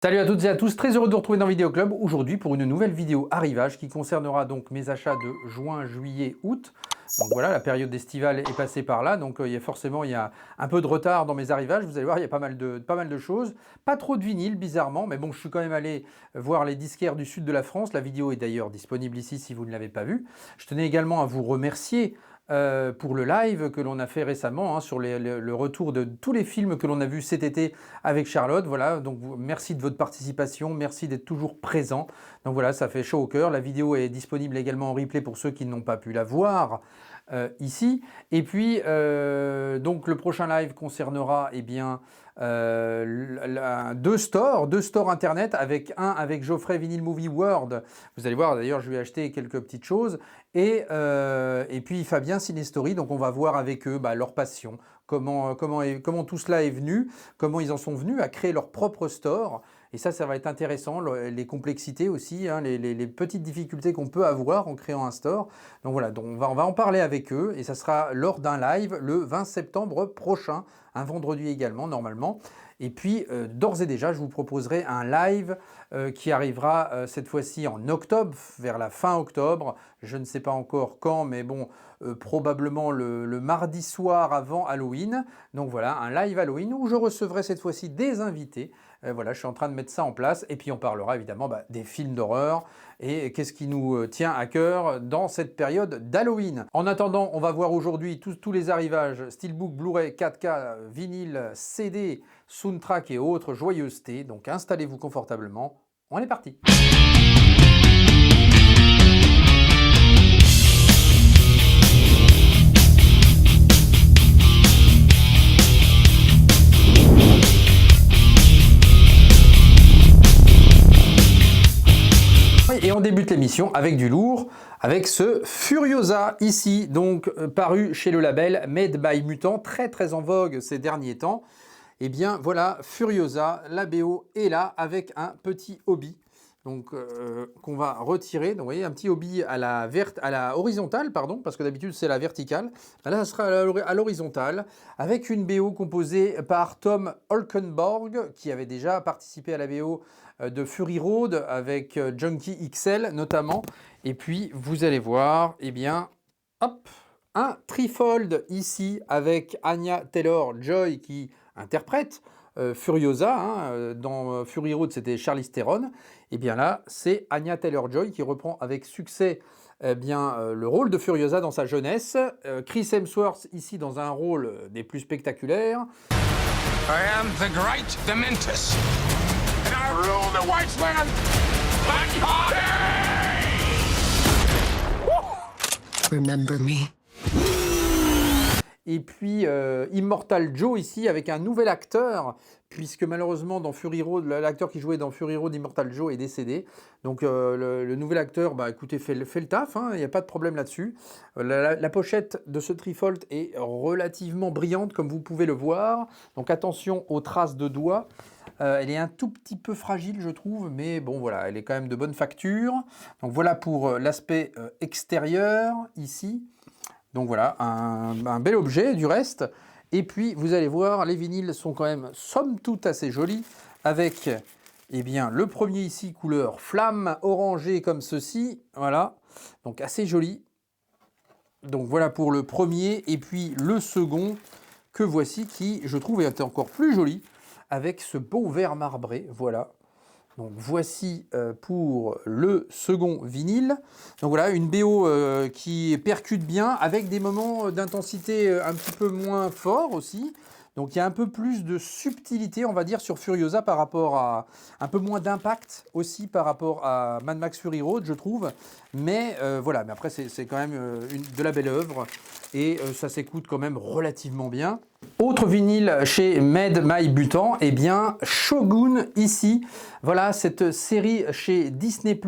Salut à toutes et à tous, très heureux de vous retrouver dans Vidéo Club aujourd'hui pour une nouvelle vidéo arrivage qui concernera donc mes achats de juin, juillet, août. Donc voilà, la période estivale est passée par là, donc il y a un peu de retard dans mes arrivages. Vous allez voir, il y a pas mal de choses. Pas trop de vinyle, bizarrement, mais bon, je suis quand même allé voir les disquaires du sud de la France. La vidéo est d'ailleurs disponible ici si vous ne l'avez pas vue. Je tenais également à vous remercier pour le live que l'on a fait récemment sur le retour de tous les films que l'on a vus cet été avec Charlotte. Voilà, donc merci de votre participation, merci d'être toujours présent. Donc voilà, ça fait chaud au cœur. La vidéo est disponible également en replay pour ceux qui n'ont pas pu la voir ici. Et puis, donc le prochain live concernera deux stores internet, avec Geoffrey Vinyl Movie World. Vous allez voir, d'ailleurs, je lui ai acheté quelques petites choses. Et puis Fabien Cinestory, donc on va voir avec eux leur passion, comment tout cela est venu, comment ils en sont venus à créer leur propre store. Et ça va être intéressant, les complexités aussi, les petites difficultés qu'on peut avoir en créant un store. Donc voilà, donc on va en parler avec eux et ça sera lors d'un live le 20 septembre prochain, un vendredi également normalement. Et puis d'ores et déjà, je vous proposerai un live qui arrivera cette fois-ci en octobre, vers la fin octobre. Je ne sais pas encore quand, mais bon, probablement le mardi soir avant Halloween. Donc voilà, un live Halloween où je recevrai cette fois-ci des invités. Voilà, je suis en train de mettre ça en place. Et puis on parlera évidemment des films d'horreur et qu'est-ce qui nous tient à cœur dans cette période d'Halloween. En attendant, on va voir aujourd'hui tous les arrivages Steelbook, Blu-ray, 4K, vinyle, CD, soundtrack et autres joyeusetés. Donc installez-vous confortablement. On est parti. Et on débute l'émission avec du lourd, avec ce Furiosa ici, donc paru chez le label Made by Mutant, très en vogue ces derniers temps. Et bien voilà, Furiosa, la BO est là avec un petit hobby. Donc qu'on va retirer. Donc vous voyez, un petit hobby à la horizontale, pardon, parce que d'habitude c'est la verticale. Là, ça sera à l'horizontale, avec une BO composée par Tom Holkenborg, qui avait déjà participé à la BO de Fury Road avec Junkie XL notamment. Et puis vous allez voir, eh bien, hop, un trifold ici avec Anya Taylor-Joy qui interprète Furiosa. Dans Fury Road, c'était Charlize Theron. Et bien là, c'est Anya Taylor-Joy qui reprend avec succès le rôle de Furiosa dans sa jeunesse. Chris Hemsworth ici dans un rôle des plus spectaculaires. I am the great Dementus, and I rule the wasteland. Black Party! Remember me. Et puis Immortal Joe ici avec un nouvel acteur, puisque malheureusement dans Fury Road, l'acteur qui jouait dans Fury Road, Immortal Joe, est décédé. Donc le nouvel acteur, écoutez, fait le taf, il n'y a pas de problème là-dessus. La pochette de ce trifold est relativement brillante, comme vous pouvez le voir. Donc attention aux traces de doigts. Elle est un tout petit peu fragile, je trouve, mais bon, voilà, elle est quand même de bonne facture. Donc voilà pour l'aspect extérieur ici. Donc voilà, un bel objet du reste. Et puis, vous allez voir, les vinyles sont quand même, somme toute, assez jolis. Avec, le premier ici, couleur flamme orangée comme ceci. Voilà, donc assez joli. Donc voilà pour le premier. Et puis le second, que voici, qui, je trouve, est encore plus joli. Avec ce beau vert marbré, voilà. Donc voici pour le second vinyle. Donc voilà, une BO qui percute bien, avec des moments d'intensité un petit peu moins forts aussi. Donc il y a un peu plus de subtilité, on va dire, sur Furiosa par rapport à... un peu moins d'impact aussi par rapport à Mad Max Fury Road, je trouve. Mais voilà, mais après c'est quand même de la belle œuvre. Et ça s'écoute quand même relativement bien. Autre vinyle chez Made by Mutant, Shogun ici. Voilà cette série chez Disney+,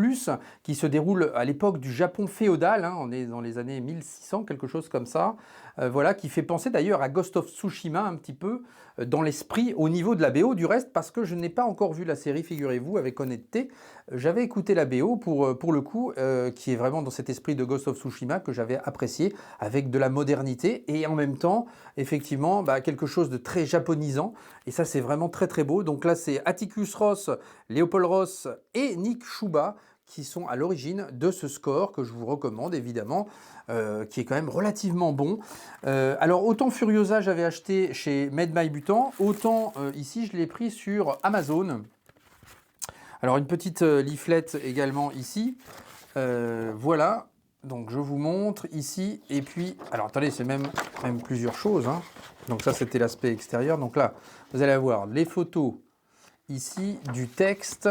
qui se déroule à l'époque du Japon féodal. On est dans les années 1600, quelque chose comme ça. Voilà, qui fait penser d'ailleurs à Ghost of Tsushima un petit peu. dans l'esprit au niveau de la BO du reste, parce que je n'ai pas encore vu la série, figurez-vous, avec honnêteté. J'avais écouté la BO pour le coup, qui est vraiment dans cet esprit de Ghost of Tsushima que j'avais apprécié, avec de la modernité et en même temps, effectivement, quelque chose de très japonisant. Et ça, c'est vraiment très très beau. Donc là, c'est Atticus Ross, Léopold Ross et Nick Chuba qui sont à l'origine de ce score que je vous recommande évidemment, qui est quand même relativement bon. Alors autant Furiosa j'avais acheté chez Made by Butan, autant ici je l'ai pris sur Amazon. Alors une petite leaflet également ici, voilà, donc je vous montre ici, et puis, alors attendez, c'est même plusieurs choses, hein. Donc ça c'était l'aspect extérieur, donc là vous allez avoir les photos ici, du texte.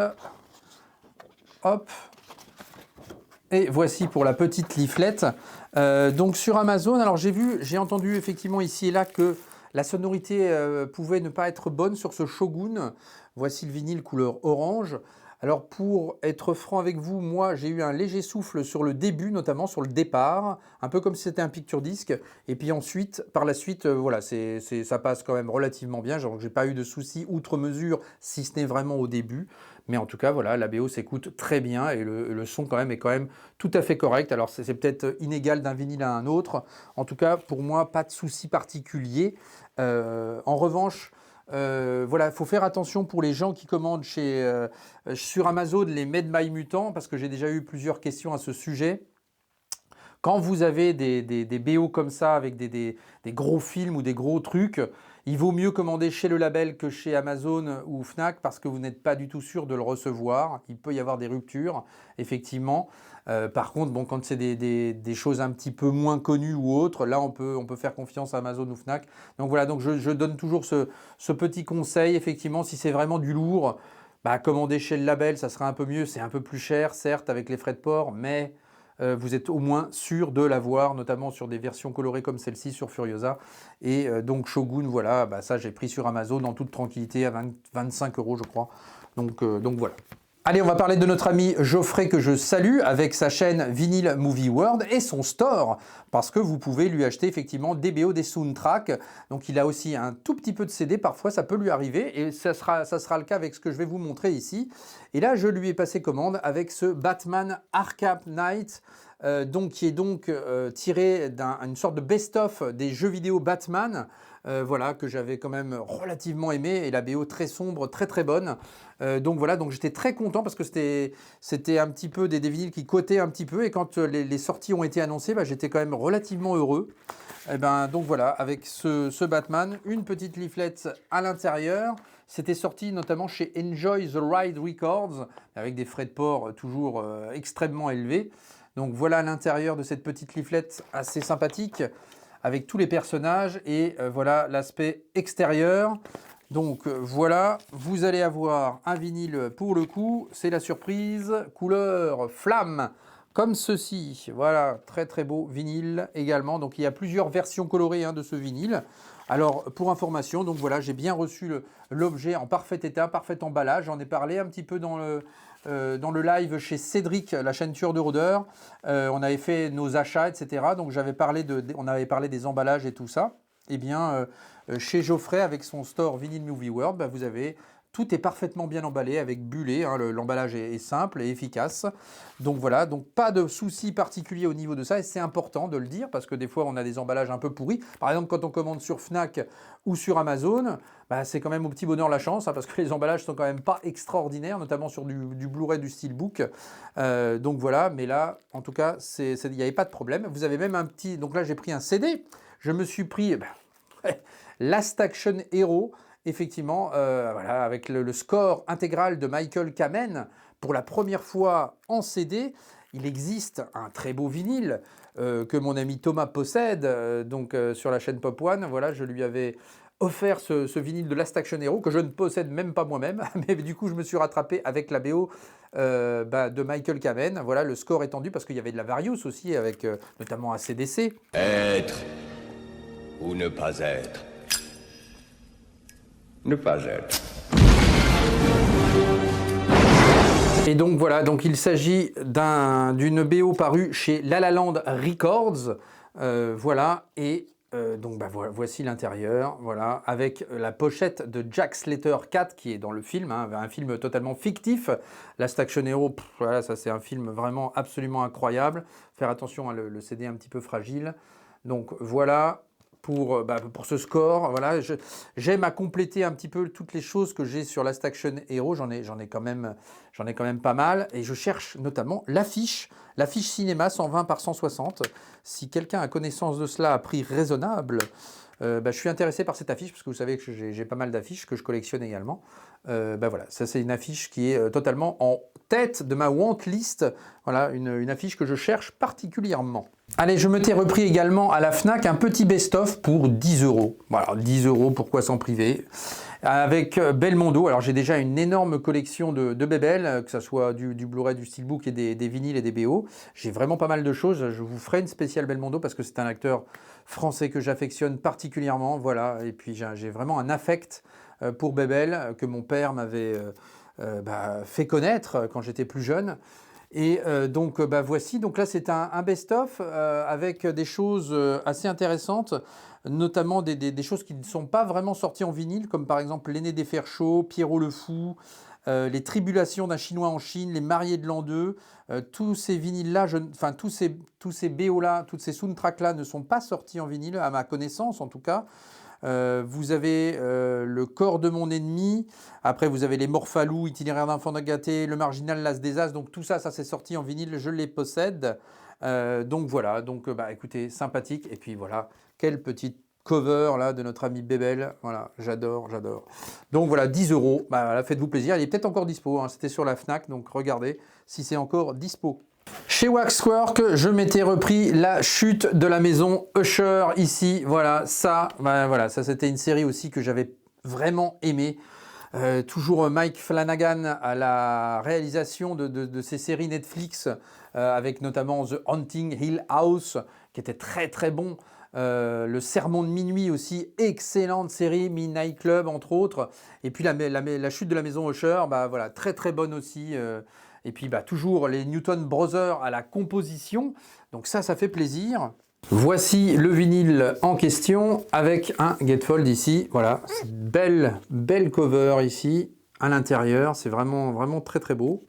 Hop. Et voici pour la petite leaflet. Donc sur Amazon, alors j'ai entendu effectivement ici et là que la sonorité pouvait ne pas être bonne sur ce Shogun. Voici le vinyle couleur orange. Alors pour être franc avec vous, moi j'ai eu un léger souffle sur le début, notamment sur le départ, un peu comme si c'était un picture disc. Et puis ensuite, par la suite, voilà, ça passe quand même relativement bien. Genre j'ai pas eu de soucis outre mesure, si ce n'est vraiment au début. Mais en tout cas, voilà, la BO s'écoute très bien et le son quand même est quand même tout à fait correct. Alors c'est peut-être inégal d'un vinyle à un autre. En tout cas, pour moi, pas de souci particulier. En revanche, voilà, il faut faire attention pour les gens qui commandent sur Amazon les Made by Mutant, parce que j'ai déjà eu plusieurs questions à ce sujet. Quand vous avez des BO comme ça, avec des gros films ou des gros trucs, il vaut mieux commander chez le label que chez Amazon ou Fnac, parce que vous n'êtes pas du tout sûr de le recevoir. Il peut y avoir des ruptures, effectivement. Par contre, bon, quand c'est des choses un petit peu moins connues ou autres, là on peut faire confiance à Amazon ou Fnac. Donc voilà, donc je donne toujours ce petit conseil, effectivement, si c'est vraiment du lourd, commander chez le label, ça sera un peu mieux. C'est un peu plus cher, certes, avec les frais de port, mais vous êtes au moins sûr de l'avoir, notamment sur des versions colorées comme celle-ci sur Furiosa. Et donc Shogun, voilà, ça j'ai pris sur Amazon en toute tranquillité à 25 € je crois. Donc voilà. Allez, on va parler de notre ami Geoffrey que je salue avec sa chaîne Vinyl Movie World et son store, parce que vous pouvez lui acheter effectivement des BO, des soundtracks. Donc il a aussi un tout petit peu de CD, parfois ça peut lui arriver, et ça sera le cas avec ce que je vais vous montrer ici. Et là, je lui ai passé commande avec ce Batman Arkham Knight, qui est tiré d'une sorte de best-of des jeux vidéo Batman, voilà, que j'avais quand même relativement aimé, et la BO très sombre, très très bonne. Donc voilà, donc j'étais très content parce que c'était un petit peu des vinyles qui cotaient un petit peu, et quand les sorties ont été annoncées, j'étais quand même relativement heureux. Et donc voilà, avec ce Batman, une petite leaflet à l'intérieur. C'était sorti notamment chez Enjoy the Ride Records, avec des frais de port toujours extrêmement élevés. Donc voilà l'intérieur de cette petite leaflet assez sympathique, avec tous les personnages, et voilà l'aspect extérieur. Donc voilà, vous allez avoir un vinyle pour le coup, c'est la surprise, couleur flamme, comme ceci. Voilà, très très beau vinyle également. Donc il y a plusieurs versions colorées de ce vinyle. Alors pour information, donc voilà, j'ai bien reçu l'objet en parfait état, parfait emballage. J'en ai parlé un petit peu dans le live chez Cédric, la chaîne Tueur de Rôdeurs. On avait fait nos achats, etc. Donc on avait parlé des emballages et tout ça. Eh bien, chez Geoffrey, avec son store Vinyl Movie World, vous avez... Tout est parfaitement bien emballé avec bullet, l'emballage est simple et efficace. Donc voilà, donc pas de souci particulier au niveau de ça, et c'est important de le dire parce que des fois on a des emballages un peu pourris. Par exemple, quand on commande sur Fnac ou sur Amazon, c'est quand même au petit bonheur la chance, parce que les emballages sont quand même pas extraordinaires, notamment sur du Blu-ray, du Steelbook. Donc voilà, mais là, en tout cas, il n'y avait pas de problème. Vous avez même un petit... Donc là, j'ai pris un CD. Je me suis pris Last Action Hero. Effectivement, voilà, avec le score intégral de Michael Kamen, pour la première fois en CD. Il existe un très beau vinyle que mon ami Thomas possède, sur la chaîne Pop One. Voilà, je lui avais offert ce vinyle de Last Action Hero, que je ne possède même pas moi-même, mais du coup je me suis rattrapé avec la BO de Michael Kamen. Voilà, le score étendu, parce qu'il y avait de la Various aussi, avec notamment AC/DC. Être ou ne pas être. Ne pas être. Et donc voilà, donc il s'agit d'une BO parue chez La La Land Records, voilà, et donc bah, voici l'intérieur, voilà, avec la pochette de Jack Slater 4 qui est dans le film, hein, un film totalement fictif. Last Action Hero, voilà, ça c'est un film vraiment absolument incroyable. Faire attention, hein, le CD est un petit peu fragile. Donc voilà pour ce score. Voilà, j'aime à compléter un petit peu toutes les choses que j'ai sur Last Action Hero. J'en ai quand même pas mal. Et je cherche notamment l'affiche cinéma 120 par 160. Si quelqu'un a connaissance de cela à prix raisonnable, je suis intéressé par cette affiche parce que vous savez que j'ai pas mal d'affiches que je collectionne également. Voilà, ça c'est une affiche qui est totalement en tête de ma want list. Voilà, une affiche que je cherche particulièrement. Allez, je m'étais repris également à la Fnac un petit best-of pour 10 €. Voilà, 10 €, pourquoi s'en priver? Avec Belmondo. Alors j'ai déjà une énorme collection de Bébel, que ce soit du Blu-ray, du Steelbook et des vinyles et des BO. J'ai vraiment pas mal de choses. Je vous ferai une spéciale Belmondo parce que c'est un acteur français que j'affectionne particulièrement. Voilà, et puis j'ai vraiment un affect pour Bébel que mon père m'avait fait connaître quand j'étais plus jeune. Et donc voici, donc là c'est un best-of avec des choses assez intéressantes, notamment des choses qui ne sont pas vraiment sorties en vinyle, comme par exemple L'aîné des fers chauds, Pierrot le fou, Les tribulations d'un Chinois en Chine, Les mariés de l'an 2, tous ces vinyles-là, tous ces BO-là, toutes ces soundtracks-là ne sont pas sortis en vinyle, à ma connaissance en tout cas. Vous avez Le corps de mon ennemi, après vous avez Les Morphalous, Itinéraire d'enfant gâté, Le marginal, l'as des as, donc tout ça, ça s'est sorti en vinyle, je les possède. Donc voilà, donc écoutez, sympathique, et puis voilà, quelle petite cover là de notre ami Bébel, voilà, j'adore. Donc voilà, 10 €, voilà, faites-vous plaisir, il est peut-être encore dispo, hein, c'était sur la Fnac, donc regardez si c'est encore dispo. Chez Waxwork, je m'étais repris La chute de la maison Usher ici, voilà, ça c'était une série aussi que j'avais vraiment aimé. Toujours Mike Flanagan à la réalisation de ces séries Netflix, avec notamment The Haunting Hill House, qui était très très bon. Le Sermon de minuit aussi, excellente série, Midnight Club entre autres. Et puis la chute de la maison Usher, voilà, très très bonne aussi. Et puis toujours les Newton Brothers à la composition. Donc ça fait plaisir. Voici le vinyle en question avec un Gatefold ici. Voilà, belle cover ici à l'intérieur. C'est vraiment très très beau.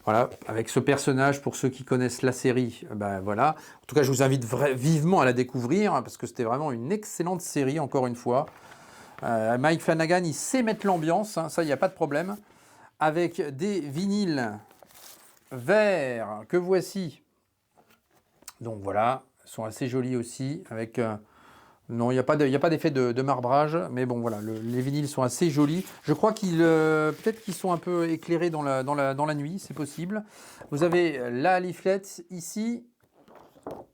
Voilà, avec ce personnage, pour ceux qui connaissent la série, voilà. En tout cas, je vous invite vivement à la découvrir, hein, parce que c'était vraiment une excellente série, encore une fois. Mike Flanagan, il sait mettre l'ambiance, hein, ça, il n'y a pas de problème. Avec des vinyles verts que voici. Donc voilà, ils sont assez jolis aussi, avec... non, il n'y a pas d'effet de marbrage, mais bon voilà, les vinyles sont assez jolis. Je crois peut-être qu'ils sont un peu éclairés dans la nuit, c'est possible. Vous avez la leaflet ici,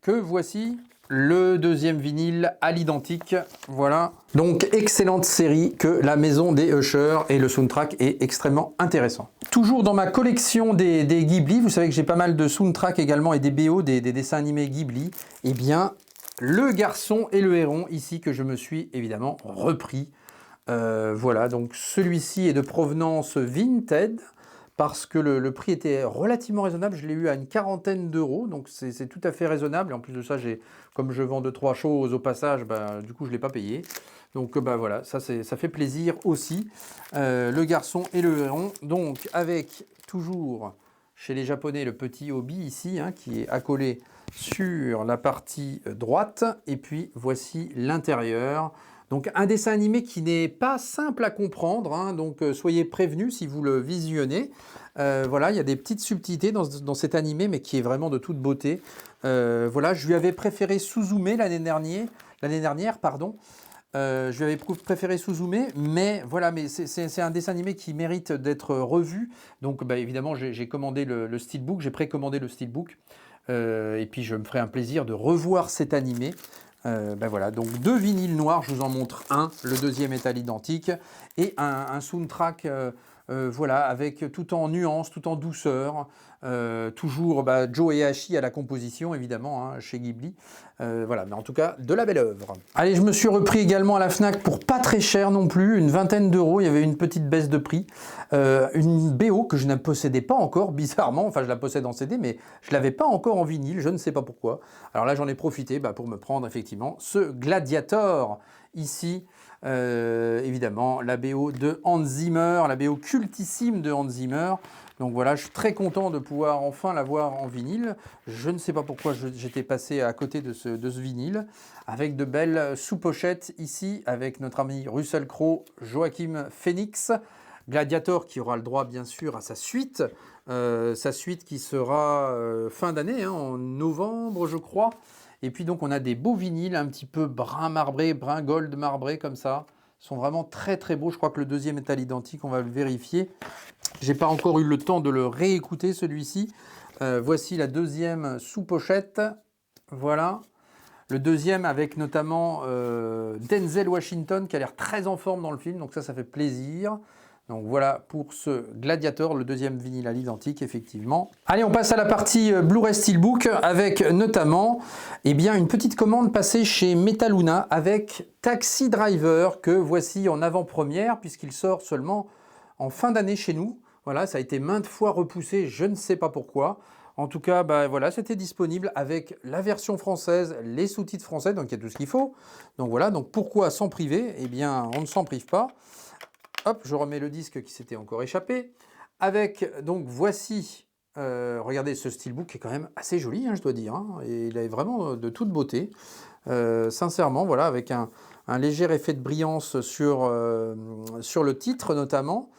que voici. Le deuxième vinyle à l'identique, voilà. Donc excellente série que La maison des Usher, et le soundtrack est extrêmement intéressant. Toujours dans ma collection des Ghibli, vous savez que j'ai pas mal de soundtracks également et des BO, des dessins animés Ghibli. Eh bien, Le garçon et le héron, ici, que je me suis évidemment repris. Voilà, donc celui-ci est de provenance Vinted, parce que le prix était relativement raisonnable. Je l'ai eu à une quarantaine d'euros, donc c'est tout à fait raisonnable. Et en plus de ça, comme je vends 2-3 choses au passage, du coup, je ne l'ai pas payé. Donc voilà, ça fait plaisir aussi. Le garçon et le héron, donc avec toujours chez les Japonais le petit obi ici, hein, qui est accolé sur la partie droite. Et puis voici l'intérieur. Donc un dessin animé qui n'est pas simple à comprendre, hein, donc soyez prévenus si vous le visionnez. Voilà, il y a des petites subtilités dans cet animé, mais qui est vraiment de toute beauté. Voilà, je lui avais préféré Suzume l'année dernière, pardon. Je lui avais préféré Suzume, mais voilà, mais c'est un dessin animé qui mérite d'être revu. Donc évidemment, j'ai commandé le Steelbook, j'ai précommandé le Steelbook. Et puis je me ferai un plaisir de revoir cet animé. Voilà, donc 2 vinyles noirs, je vous en montre un, le deuxième est à l'identique, et un soundtrack voilà, avec tout en nuance, tout en douceur. Toujours Joe Hisaishi à la composition, évidemment, hein, chez Ghibli. Voilà, mais en tout cas, de la belle œuvre. Allez, je me suis repris également à la Fnac pour pas très cher non plus, une vingtaine d'euros. Il y avait une petite baisse de prix. Une BO que je ne possédais pas encore, bizarrement. Enfin, je la possède en CD, mais je l'avais pas encore en vinyle. Je ne sais pas pourquoi. Alors là, j'en ai profité pour me prendre effectivement ce Gladiator ici. Évidemment, la BO de Hans Zimmer, la BO cultissime de Hans Zimmer. Donc voilà, je suis très content de pouvoir enfin l'avoir en vinyle. Je ne sais pas pourquoi j'étais passé à côté de ce vinyle, avec de belles sous-pochettes ici, avec notre ami Russell Crowe, Joachim Phoenix, Gladiator qui aura le droit bien sûr à sa suite qui sera fin d'année, hein, en novembre je crois. Et puis donc on a des beaux vinyles un petit peu brun marbré, brun gold marbré comme ça. Ils sont vraiment très très beaux. Je crois que le deuxième est à l'identique, on va le vérifier. J'ai pas encore eu le temps de le réécouter celui-ci. Voici la deuxième sous-pochette. Voilà. Le deuxième avec notamment Denzel Washington qui a l'air très en forme dans le film. Donc ça fait plaisir. Donc voilà pour ce Gladiator, le deuxième vinyle à l'identique, effectivement. Allez, on passe à la partie Blu-ray Steelbook avec notamment une petite commande passée chez Metaluna avec Taxi Driver que voici en avant-première puisqu'il sort seulement en fin d'année chez nous. Voilà, ça a été maintes fois repoussé, je ne sais pas pourquoi. En tout cas, voilà, c'était disponible avec la version française, les sous-titres français, donc il y a tout ce qu'il faut. Donc voilà, donc pourquoi s'en priver? Eh bien, on ne s'en prive pas. Hop, je remets le disque qui s'était encore échappé. Avec, donc voici, regardez ce steelbook qui est quand même assez joli, hein, je dois dire. Hein, et il est vraiment de toute beauté. Sincèrement, voilà, avec un léger effet de brillance sur le titre notamment.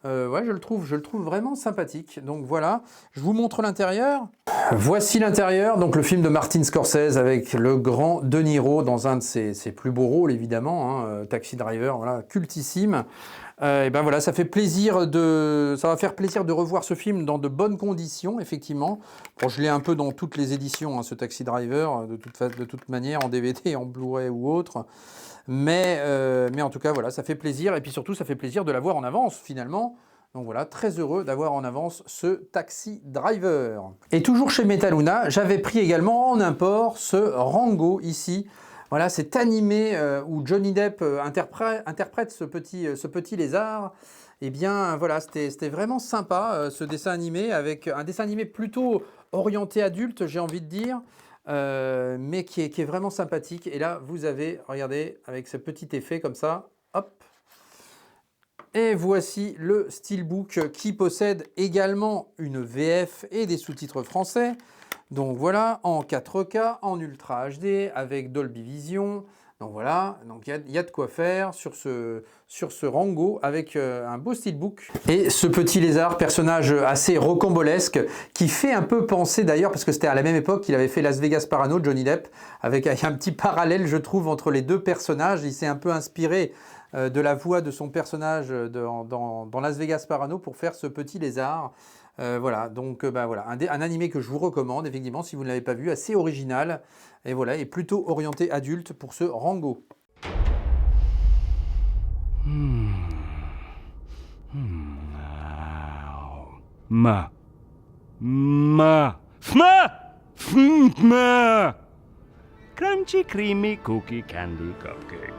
Ouais, je le trouve vraiment sympathique. Donc voilà, je vous montre l'intérieur. Voici l'intérieur, donc le film de Martin Scorsese avec le grand De Niro dans un de ses plus beaux rôles évidemment, hein, Taxi Driver, voilà, cultissime. Et voilà, ça va faire plaisir de revoir ce film dans de bonnes conditions, effectivement. Bon, je l'ai un peu dans toutes les éditions, hein, ce Taxi Driver, de toute manière, en DVD, en Blu-ray ou autre. Mais en tout cas, voilà, ça fait plaisir. Et puis surtout, ça fait plaisir de l'avoir en avance, finalement. Donc voilà, très heureux d'avoir en avance ce Taxi Driver. Et toujours chez Metaluna, j'avais pris également en import ce Rango, ici. Voilà, cet animé où Johnny Depp interprète ce petit lézard. Eh bien, voilà, c'était vraiment sympa, ce dessin animé, avec un dessin animé plutôt orienté adulte, j'ai envie de dire, mais qui est vraiment sympathique. Et là, vous avez, regardez, avec ce petit effet comme ça, hop. Et voici le Steelbook qui possède également une VF et des sous-titres français. Donc voilà, en 4K, en Ultra HD, avec Dolby Vision. Donc voilà, donc il y a de quoi faire sur ce Rango avec un beau steelbook. Et ce petit lézard, personnage assez rocambolesque, qui fait un peu penser d'ailleurs, parce que c'était à la même époque qu'il avait fait Las Vegas Parano, Johnny Depp, avec un petit parallèle, je trouve, entre les deux personnages. Il s'est un peu inspiré de la voix de son personnage dans Las Vegas Parano pour faire ce petit lézard. Voilà, donc voilà, un animé que je vous recommande, effectivement, si vous ne l'avez pas vu, assez original, et voilà, et plutôt orienté adulte pour ce Rango. Ma. Crunchy, creamy cookie candy cupcake.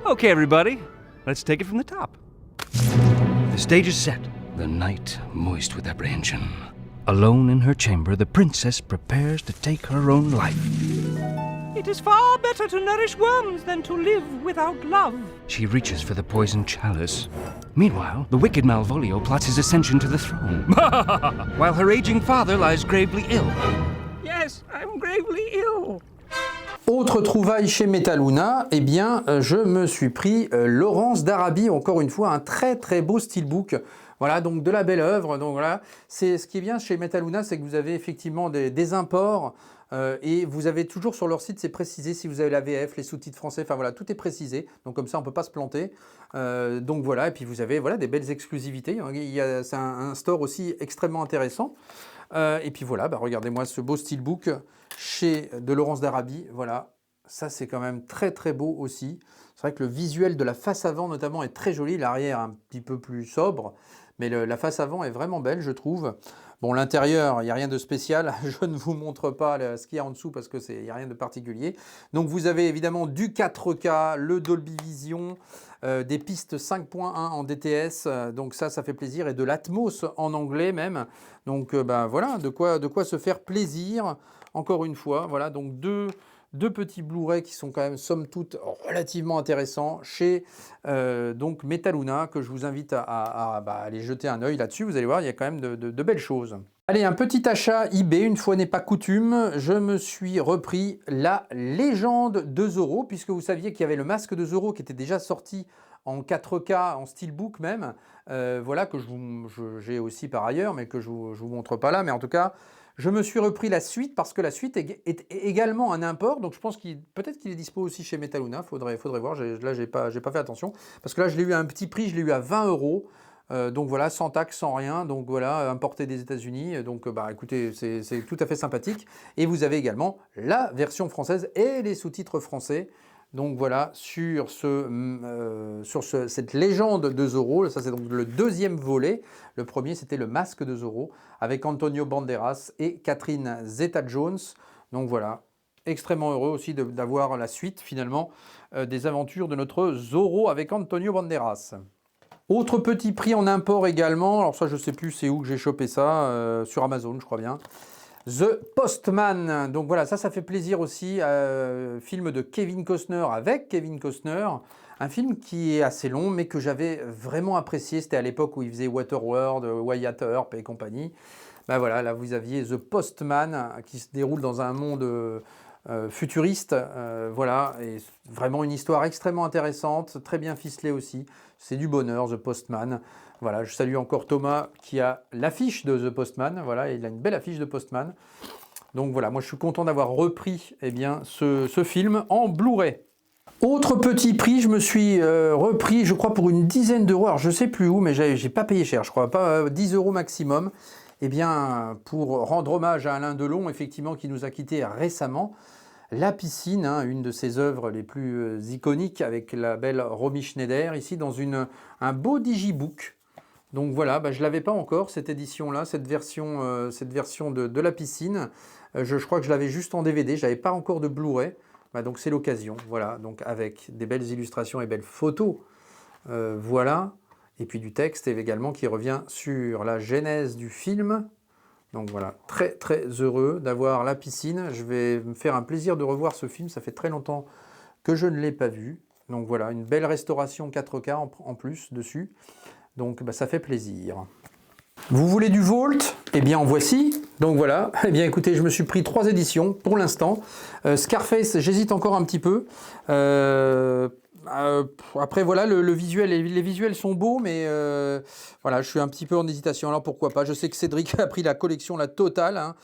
Okay, everybody, let's take it from the top. The stage is set. The night moist with apprehension. Alone in her chamber, the princess prepares to take her own life. It is far better to nourish worms than to live without love. She reaches for the poisoned chalice. Meanwhile, the wicked Malvolio plots his ascension to the throne. While her aging father lies gravely ill. Yes, I'm gravely ill. Autre trouvaille chez Metaluna, eh bien, je me suis pris Laurence d'Arabie, encore une fois, un très très beau steelbook. Voilà, donc de la belle œuvre. Donc voilà, ce qui est bien chez Metaluna, c'est que vous avez effectivement des imports et vous avez toujours sur leur site, c'est précisé si vous avez la VF, les sous-titres français, enfin voilà, tout est précisé. Donc comme ça, on ne peut pas se planter. Donc voilà, et puis vous avez des belles exclusivités. C'est un store aussi extrêmement intéressant. Et puis voilà, regardez-moi ce beau steelbook de Laurence d'Arabie. Voilà, Ça, c'est quand même très très beau aussi. C'est vrai que le visuel de la face avant notamment est très joli. L'arrière un petit peu plus sobre, mais la face avant est vraiment belle, je trouve. Bon, l'intérieur, il n'y a rien de spécial. Je ne vous montre pas ce qu'il y a en dessous parce qu'il n'y a rien de particulier. Donc, vous avez évidemment du 4K, le Dolby Vision, des pistes 5.1 en DTS. Donc ça fait plaisir. Et de l'Atmos en anglais même. Donc, ben, voilà, de quoi se faire plaisir. Encore une fois, voilà, donc deux petits Blu-ray qui sont quand même, somme toute, relativement intéressants chez donc Metaluna, que je vous invite à aller jeter un œil là-dessus. Vous allez voir, il y a quand même de belles choses. Allez, un petit achat eBay, une fois n'est pas coutume. Je me suis repris la légende de Zorro, puisque vous saviez qu'il y avait le masque de Zorro qui était déjà sorti en 4K, en steelbook même. Voilà, que j'ai aussi par ailleurs, mais que je ne vous montre pas là. Mais en tout cas, je me suis repris la suite parce que la suite est également un import. Donc je pense peut-être qu'il est dispo aussi chez Metaluna. Faudrait voir. Là, j'ai pas fait attention. Parce que là, je l'ai eu à un petit prix. Je l'ai eu à 20 €. Donc voilà, sans taxe, sans rien. Donc voilà, importé des États-Unis. Donc bah écoutez, c'est tout à fait sympathique. Et vous avez également la version française et les sous-titres français. Donc voilà, sur cette légende de Zorro, ça c'est donc le deuxième volet. Le premier c'était le masque de Zorro avec Antonio Banderas et Catherine Zeta-Jones. Donc voilà, extrêmement heureux aussi d'avoir la suite finalement des aventures de notre Zorro avec Antonio Banderas. Autre petit prix en import également, alors ça je sais plus c'est où que j'ai chopé ça, sur Amazon je crois bien. The Postman, donc voilà, ça fait plaisir aussi, film de Kevin Costner avec Kevin Costner, un film qui est assez long mais que j'avais vraiment apprécié, c'était à l'époque où il faisait Waterworld, Wyatt Earp et compagnie. Ben voilà, là vous aviez The Postman qui se déroule dans un monde futuriste, voilà, et vraiment une histoire extrêmement intéressante, très bien ficelée aussi, c'est du bonheur, The Postman. Voilà, je salue encore Thomas qui a l'affiche de The Postman. Voilà, il a une belle affiche de Postman. Donc voilà, moi je suis content d'avoir repris ce film en Blu-ray. Autre petit prix, je me suis repris, je crois, pour une dizaine d'euros. Alors je ne sais plus où, mais j'ai pas payé cher, je crois, pas 10 € maximum. Eh bien, pour rendre hommage à Alain Delon, effectivement, qui nous a quittés récemment. La piscine, une de ses œuvres les plus iconiques avec la belle Romy Schneider, ici dans un beau digibook. Donc voilà, je ne l'avais pas encore, cette édition-là, cette version de la piscine. Je crois que je l'avais juste en DVD, je n'avais pas encore de Blu-ray. Donc c'est l'occasion, voilà, donc avec des belles illustrations et belles photos. Voilà, et puis du texte également qui revient sur la genèse du film. Donc voilà, très très heureux d'avoir la piscine. Je vais me faire un plaisir de revoir ce film, ça fait très longtemps que je ne l'ai pas vu. Donc voilà, une belle restauration 4K en plus dessus. Donc ça fait plaisir. Vous voulez du Vault? Eh bien en voici. Donc voilà, eh bien écoutez, je me suis pris 3 éditions pour l'instant. Scarface, j'hésite encore un petit peu. Après voilà, les visuels sont beaux, mais voilà, je suis un petit peu en hésitation. Alors pourquoi pas? Je sais que Cédric a pris la collection, la totale,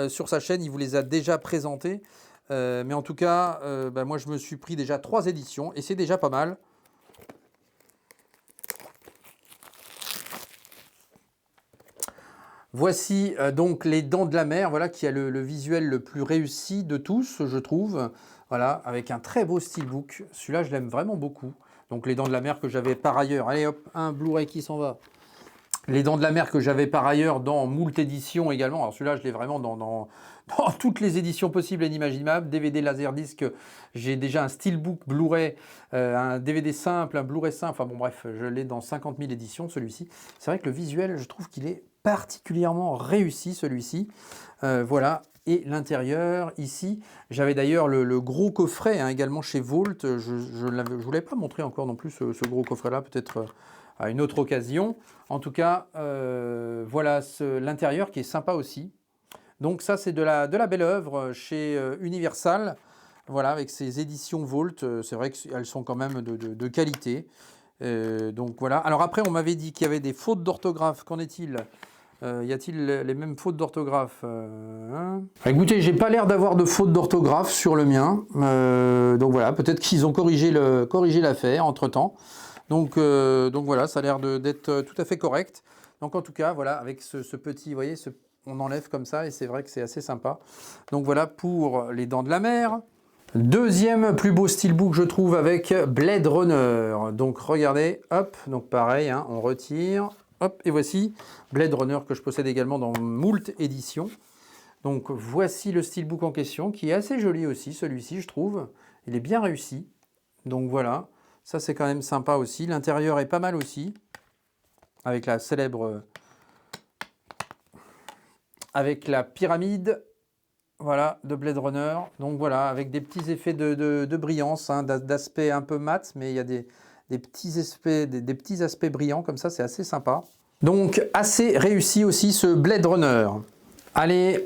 sur sa chaîne, il vous les a déjà présentés. Mais en tout cas, moi je me suis pris déjà 3 éditions et c'est déjà pas mal. Voici donc Les Dents de la Mer, voilà, qui a le visuel le plus réussi de tous, je trouve. Voilà, avec un très beau steelbook. Celui-là, je l'aime vraiment beaucoup. Donc Les Dents de la Mer que j'avais par ailleurs. Allez hop, un Blu-ray qui s'en va. Les Dents de la Mer que j'avais par ailleurs dans moult éditions également. Alors celui-là, je l'ai vraiment dans toutes les éditions possibles et inimaginables. DVD Laserdisc, j'ai déjà un Steelbook Blu-ray, un DVD simple, un Blu-ray simple. Enfin bon bref, je l'ai dans 50 000 éditions celui-ci. C'est vrai que le visuel, je trouve qu'il est particulièrement réussi celui-ci. Voilà. Et l'intérieur, ici, j'avais d'ailleurs le gros coffret également chez Vault. Je ne vous l'avais pas montré encore non plus ce gros coffret-là, peut-être à une autre occasion. En tout cas, voilà l'intérieur qui est sympa aussi. Donc ça, c'est de la belle œuvre chez Universal. Voilà, avec ses éditions Vault. C'est vrai qu'elles sont quand même de qualité. Donc voilà. Alors après, on m'avait dit qu'il y avait des fautes d'orthographe. Qu'en est-il ? Y a-t-il les mêmes fautes d'orthographe Écoutez, j'ai pas l'air d'avoir de fautes d'orthographe sur le mien. Donc voilà, peut-être qu'ils ont corrigé l'affaire entre-temps. Donc voilà, ça a l'air d'être tout à fait correct. Donc en tout cas, voilà, avec ce petit, vous voyez, on enlève comme ça et c'est vrai que c'est assez sympa. Donc voilà pour Les Dents de la Mer. Deuxième plus beau steelbook, je trouve, avec Blade Runner. Donc regardez, hop, donc pareil, hein, on retire, hop, et voici Blade Runner que je possède également dans moult éditions. Donc voici le steelbook en question, qui est assez joli aussi, celui-ci, je trouve. Il est bien réussi. Donc voilà, ça c'est quand même sympa aussi. L'intérieur est pas mal aussi, avec la célèbre... avec la pyramide, voilà, de Blade Runner. Donc voilà, avec des petits effets de brillance, hein, d'aspect un peu mat, mais il y a des petits aspects brillants comme ça, c'est assez sympa. Donc assez réussi aussi ce Blade Runner. Allez,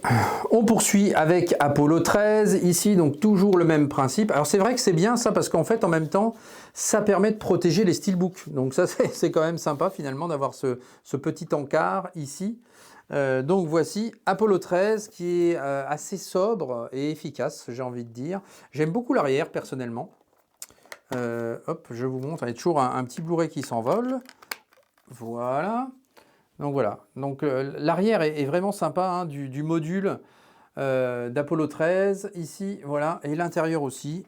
on poursuit avec Apollo 13, ici donc toujours le même principe. Alors c'est vrai que c'est bien ça parce qu'en fait en même temps ça permet de protéger les steelbooks. Donc ça c'est quand même sympa finalement d'avoir ce petit encart ici. Donc voici Apollo 13 qui est assez sobre et efficace, j'ai envie de dire. J'aime beaucoup l'arrière personnellement. Hop, je vous montre, il y a toujours un petit Blu-ray qui s'envole. Voilà. Donc voilà, donc l'arrière est vraiment sympa, hein, du module d'Apollo 13, ici, voilà, et l'intérieur aussi.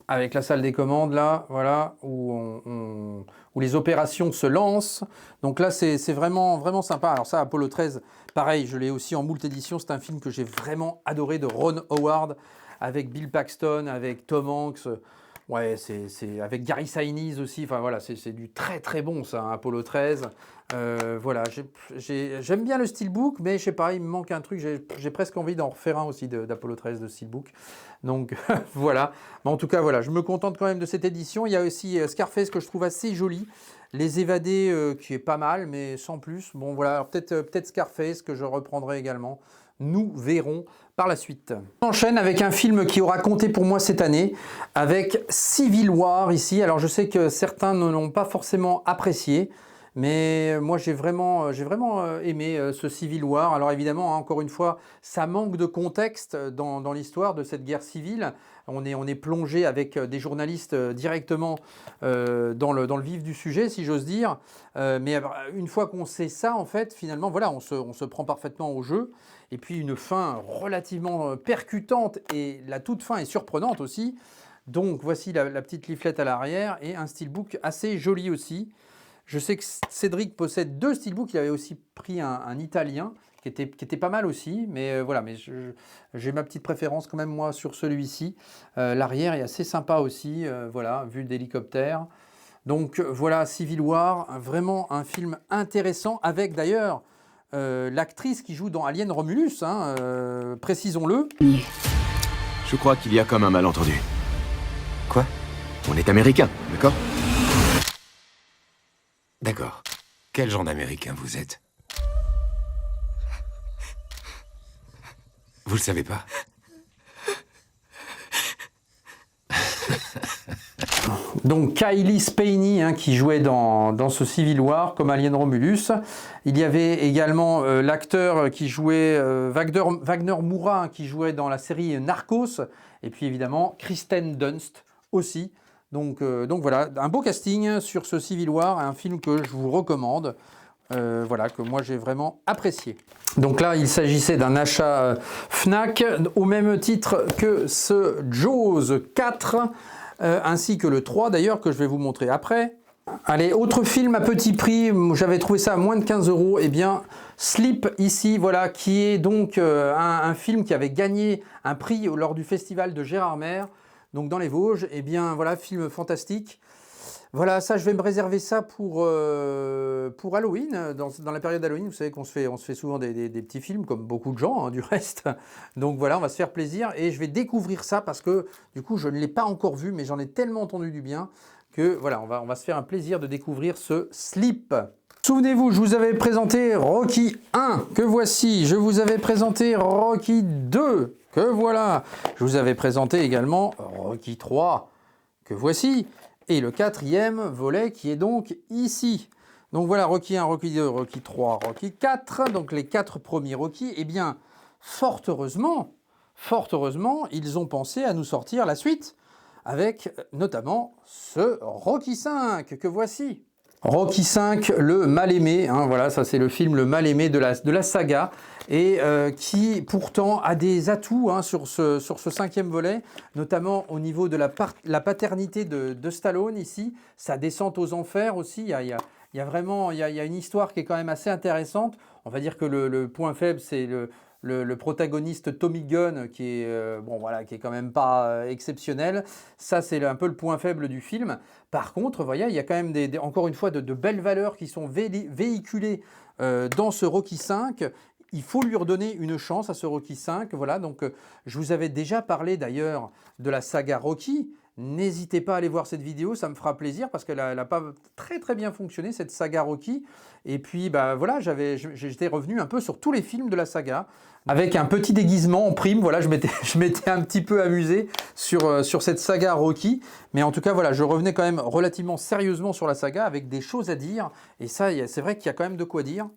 Avec la salle des commandes, là, voilà, où les opérations se lancent. Donc là, c'est vraiment sympa. Alors ça, Apollo 13, pareil, je l'ai aussi en moult éditions. C'est un film que j'ai vraiment adoré, de Ron Howard, avec Bill Paxton, avec Tom Hanks. Ouais, c'est avec Gary Sinise aussi. Enfin voilà, c'est du très bon ça, hein, Apollo 13. Voilà, j'aime bien le steelbook, mais je sais pas, il me manque un truc. J'ai presque envie d'en refaire un aussi d'Apollo 13 de steelbook. Donc voilà. Mais en tout cas, voilà, je me contente quand même de cette édition. Il y a aussi Scarface que je trouve assez joli. Les Évadés qui est pas mal, mais sans plus. Bon voilà, peut-être Scarface que je reprendrai également. Nous verrons par la suite. On enchaîne avec un film qui aura compté pour moi cette année, avec Civil War ici. Alors je sais que certains ne l'ont pas forcément apprécié, mais moi j'ai vraiment aimé ce Civil War. Alors évidemment, hein, encore une fois, ça manque de contexte dans l'histoire de cette guerre civile. On est plongé avec des journalistes directement dans le vif du sujet, si j'ose dire. Mais une fois qu'on sait ça, en fait, finalement, voilà, on se prend parfaitement au jeu. Et puis une fin relativement percutante et la toute fin est surprenante aussi. Donc voici la petite leaflet à l'arrière et un steelbook assez joli aussi. Je sais que Cédric possède 2 steelbooks, il avait aussi pris un italien qui était pas mal aussi, mais voilà, mais j'ai ma petite préférence quand même moi sur celui-ci. L'arrière est assez sympa aussi, voilà, vue d'hélicoptère. Donc voilà, Civil War, vraiment un film intéressant avec d'ailleurs l'actrice qui joue dans Alien Romulus, hein, précisons-le. Je crois qu'il y a comme un malentendu. Quoi? On est américain, d'accord? D'accord. Quel genre d'américain vous êtes? Vous le savez pas? Donc Kylie Spaney, hein, qui jouait dans ce Civil War comme Alien Romulus. Il y avait également l'acteur qui jouait, Wagner Moura, hein, qui jouait dans la série Narcos. Et puis évidemment Kristen Dunst aussi. Donc voilà, un beau casting sur ce Civil War, un film que je vous recommande. Voilà, que moi j'ai vraiment apprécié. Donc là, il s'agissait d'un achat Fnac, au même titre que ce Jaws 4, ainsi que le 3 d'ailleurs, que je vais vous montrer après. Allez, autre film à petit prix, j'avais trouvé ça à moins de 15 €, eh bien Sleep ici, voilà, qui est donc un film qui avait gagné un prix lors du festival de Gérardmer, donc dans les Vosges, eh bien voilà, film fantastique. Voilà, ça, je vais me réserver ça pour Halloween, dans la période d'Halloween. Vous savez qu'on se fait souvent des petits films, comme beaucoup de gens, hein, du reste. Donc voilà, on va se faire plaisir et je vais découvrir ça parce que, du coup, je ne l'ai pas encore vu, mais j'en ai tellement entendu du bien que, voilà, on va se faire un plaisir de découvrir ce Sleep. Souvenez-vous, je vous avais présenté Rocky 1, que voici. Je vous avais présenté Rocky 2, que voilà. Je vous avais présenté également Rocky 3, que voici. Et le 4e volet qui est donc ici. Donc voilà, Rocky 1, Rocky 2, Rocky 3, Rocky 4. Donc les 4 premiers Rocky. Eh bien, fort heureusement, ils ont pensé à nous sortir la suite. Avec notamment ce Rocky 5 que voici. Rocky V, le mal-aimé, hein, voilà, ça c'est le film le mal-aimé de la saga, et qui pourtant a des atouts hein, sur ce 5e volet, notamment au niveau de la paternité de Stallone ici, sa descente aux enfers aussi, il y a vraiment une histoire qui est quand même assez intéressante. On va dire que le point faible c'est le protagoniste Tommy Gunn qui est, bon, voilà, qui est quand même pas exceptionnel. Ça, c'est un peu le point faible du film. Par contre, voyez, il y a quand même encore une fois de belles valeurs qui sont véhiculées dans ce Rocky V. Il faut lui redonner une chance à ce Rocky V. Voilà, donc je vous avais déjà parlé d'ailleurs de la saga Rocky. N'hésitez pas à aller voir cette vidéo, ça me fera plaisir parce qu'elle n'a pas très bien fonctionné, cette saga Rocky. Et puis bah, voilà, j'étais revenu un peu sur tous les films de la saga, avec un petit déguisement en prime. Voilà, je m'étais un petit peu amusé sur cette saga Rocky. Mais en tout cas, voilà, je revenais quand même relativement sérieusement sur la saga avec des choses à dire. Et ça, c'est vrai qu'il y a quand même de quoi dire.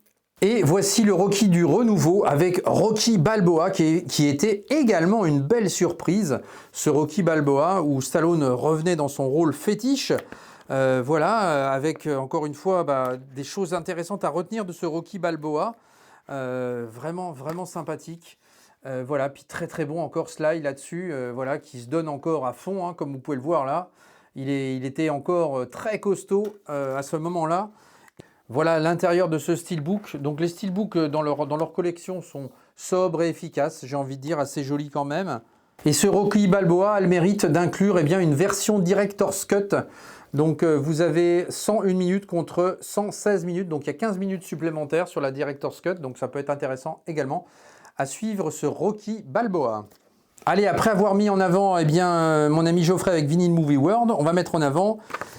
Et voici le Rocky du renouveau avec Rocky Balboa qui était également une belle surprise. Ce Rocky Balboa où Stallone revenait dans son rôle fétiche. Voilà, avec encore une fois des choses intéressantes à retenir de ce Rocky Balboa. Vraiment sympathique. Voilà, puis très bon encore Sly là-dessus, voilà, qui se donne encore à fond, hein, comme vous pouvez le voir là. Il était encore très costaud à ce moment-là. Voilà l'intérieur de ce steelbook. Donc les steelbooks dans leur collection sont sobres et efficaces, j'ai envie de dire assez jolis quand même. Et ce Rocky Balboa a le mérite d'inclure une version Director's Cut. Donc vous avez 101 minutes contre 116 minutes, donc il y a 15 minutes supplémentaires sur la Director's Cut, donc ça peut être intéressant également à suivre ce Rocky Balboa. Allez, après avoir mis en avant mon ami Geoffrey avec Vinyl Movie World, on va mettre en avant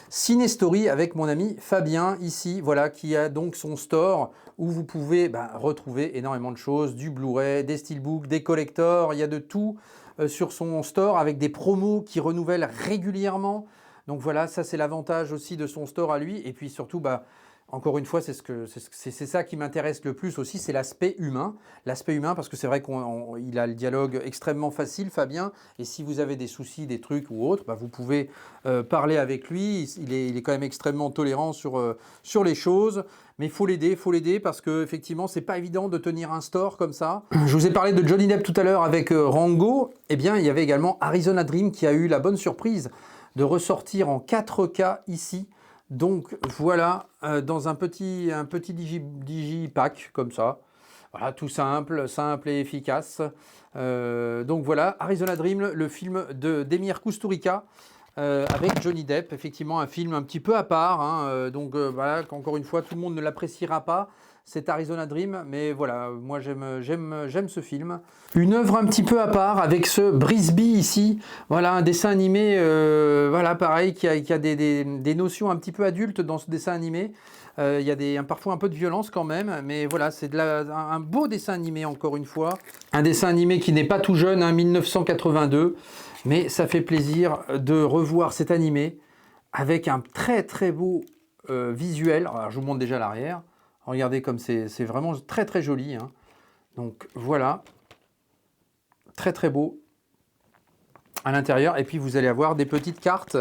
Cinestory avec mon ami Fabien ici, voilà, qui a donc son store où vous pouvez retrouver énormément de choses, du Blu-ray, des steelbooks, des collectors, il y a de tout sur son store avec des promos qui renouvellent régulièrement. Donc voilà, ça c'est l'avantage aussi de son store à lui. Et puis surtout, encore une fois, c'est ça qui m'intéresse le plus aussi, c'est l'aspect humain. L'aspect humain, parce que c'est vrai qu'il a le dialogue extrêmement facile, Fabien. Et si vous avez des soucis, des trucs ou autres, vous pouvez parler avec lui. Il est quand même extrêmement tolérant sur les choses. Mais il faut l'aider parce qu'effectivement, c'est pas évident de tenir un store comme ça. Je vous ai parlé de Johnny Depp tout à l'heure avec Rango. Eh bien, il y avait également Arizona Dream qui a eu la bonne surprise de ressortir en 4K ici. Donc voilà, dans un petit digipack comme ça. Voilà, tout simple et efficace. Donc voilà, Arizona Dream, le film d'Emir Kusturica avec Johnny Depp. Effectivement, un film un petit peu à part. Hein, donc voilà, encore une fois, tout le monde ne l'appréciera pas. C'est Arizona Dream, mais voilà, moi j'aime ce film. Une œuvre un petit peu à part avec ce Brisby ici, voilà, un dessin animé, voilà, pareil, qui a des notions un petit peu adultes dans ce dessin animé. Il y a parfois un peu de violence quand même, mais voilà, c'est un beau dessin animé encore une fois. Un dessin animé qui n'est pas tout jeune, 1982, mais ça fait plaisir de revoir cet animé avec un très beau visuel. Alors, je vous montre déjà l'arrière. Regardez comme c'est vraiment très joli. Hein. Donc voilà, très beau à l'intérieur. Et puis vous allez avoir des petites cartes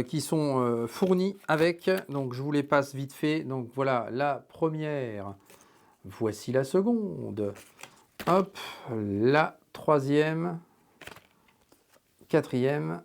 qui sont fournies avec. Donc je vous les passe vite fait. Donc voilà la première. Voici la seconde. Hop, la troisième, quatrième